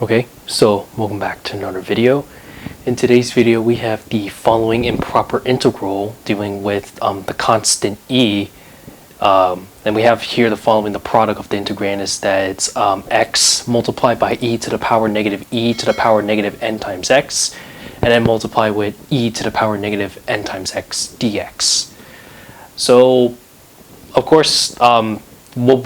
Okay, so welcome back to another video. In today's video, we have the following improper integral dealing with the constant e. And we have here the following. The product of the integrand is that it's x multiplied by e to the power negative e to the power negative n times x, and then multiply with e to the power negative n times x dx. So, of course, what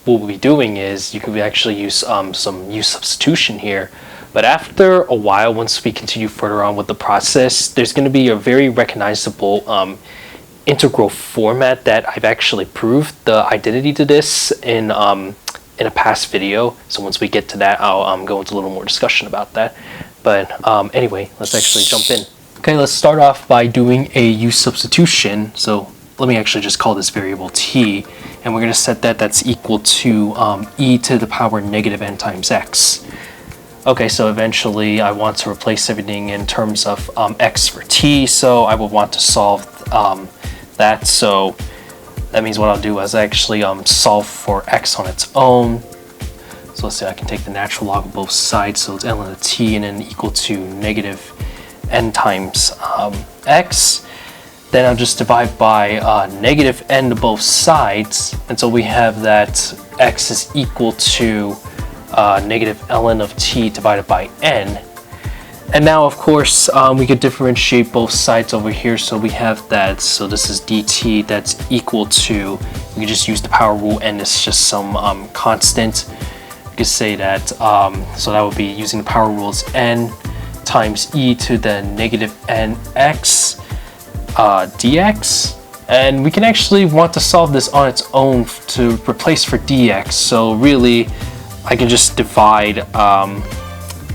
we'll be doing is you could actually use some U substitution here. But after a while, once we continue further on with the process, there's going to be a very recognizable integral format that I've actually proved the identity to this in a past video. So once we get to that, I'll go into a little more discussion about that. But anyway, let's actually jump in. Okay, let's start off by doing a U substitution. So let me actually just call this variable t, and we're going to set that's equal to e to the power negative n times x. Okay, so eventually I want to replace everything in terms of x for t, so I would want to solve that. So that means what I'll do is actually solve for x on its own. So let's say I can take the natural log of both sides, so it's ln of t and then equal to negative n times x. Then I'll just divide by negative n to both sides, and so we have that x is equal to negative ln of t divided by n. And now, of course, we could differentiate both sides over here, so we have that, so this is dt, that's equal to, we can just use the power rule, n is just some constant. You could say that, so that would be using the power rules n times e to the negative nx dx, and we can actually want to solve this on its own to replace for dx. So really I can just divide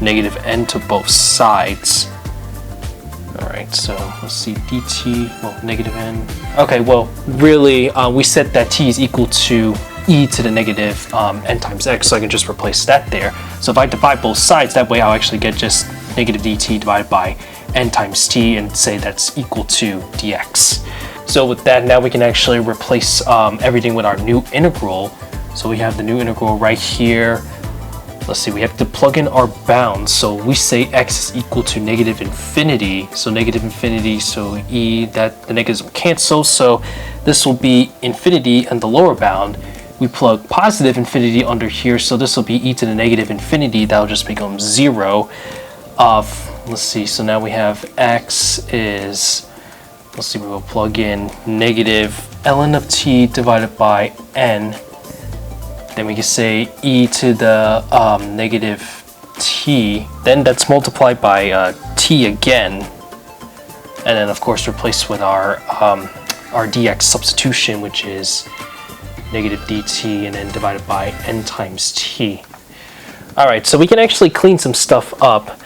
negative n to both sides. Alright, so let's see, dt, well, negative n. Okay, well, really we said that t is equal to e to the negative n times x, so I can just replace that there. So if I divide both sides, that way I'll actually get just negative dt divided by n times t and say that's equal to dx. So with that, now we can actually replace everything with our new integral. So we have the new integral right here. Let's see, we have to plug in our bounds. So we say x is equal to negative infinity. So negative infinity, so e, that the negatives will cancel. So this will be infinity and the lower bound. We plug positive infinity under here. So this will be e to the negative infinity. That'll just become 0 of, let's see, so now we have x is, let's see, we will plug in negative ln of t divided by n. Then we can say e to the negative t. Then that's multiplied by t again. And then, of course, replace with our dx substitution, which is negative dt, and then divided by n times t. Alright, so we can actually clean some stuff up.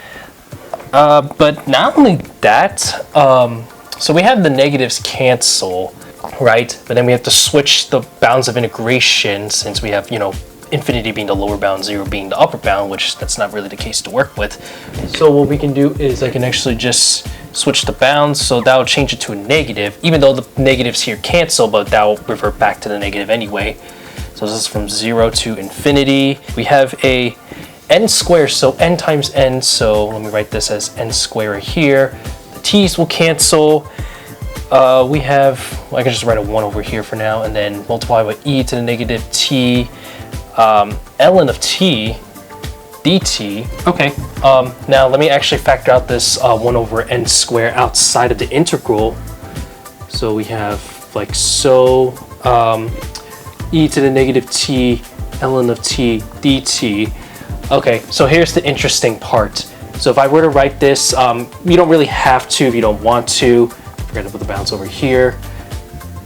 But not only that, so we have the negatives cancel, right? But then we have to switch the bounds of integration, since we have, infinity being the lower bound, 0 being the upper bound, which that's not really the case to work with. So what we can do is I can actually just switch the bounds, so that will change it to a negative, even though the negatives here cancel, but that will revert back to the negative anyway. So this is from 0 to infinity. We have a n squared, so n times n, so let me write this as n squared here. The t's will cancel. We have, I can just write a 1 over here for now, and then multiply by e to the negative t, ln of t dt. Okay, now let me actually factor out this 1 over n squared outside of the integral. So we have like so, e to the negative t ln of t dt. Okay, so here's the interesting part. So if I were to write this, you don't really have to if you don't want to. Forget to put the bounds over here.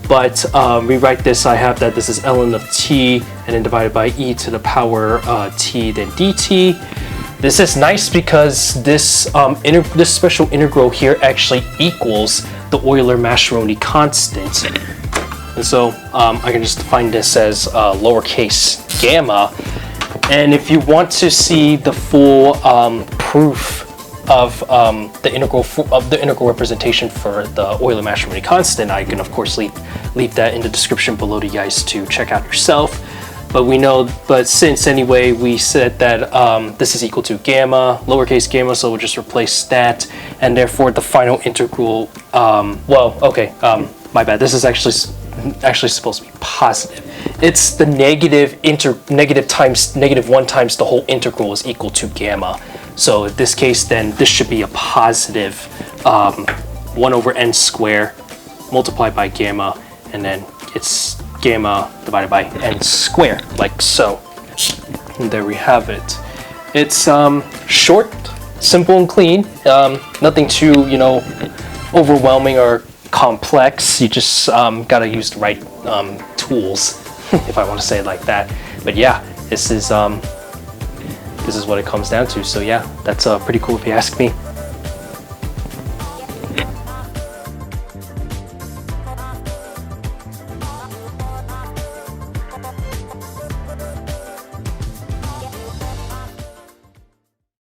But rewrite this, I have that this is ln of t and then divided by e to the power t then dt. This is nice because this this special integral here actually equals the Euler-Mascheroni constant. And so I can just define this as lowercase gamma. And if you want to see the full proof of the integral representation for the Euler-Mascheroni constant, I can of course leave that in the description below to you guys to check out yourself. But since anyway we said that this is equal to gamma, lowercase gamma, so we'll just replace that, and therefore the final integral, my bad, this is actually supposed to be positive. It's the negative times -1 times the whole integral is equal to gamma. So in this case, then this should be a positive 1 over n squared multiplied by gamma, and then it's gamma divided by n squared, like so. And there we have it. It's short, simple, and clean. Nothing too, overwhelming or complex. You just gotta use the right tools, if I want to say it like that. But yeah, this is what it comes down to. So yeah, that's pretty cool if you ask me.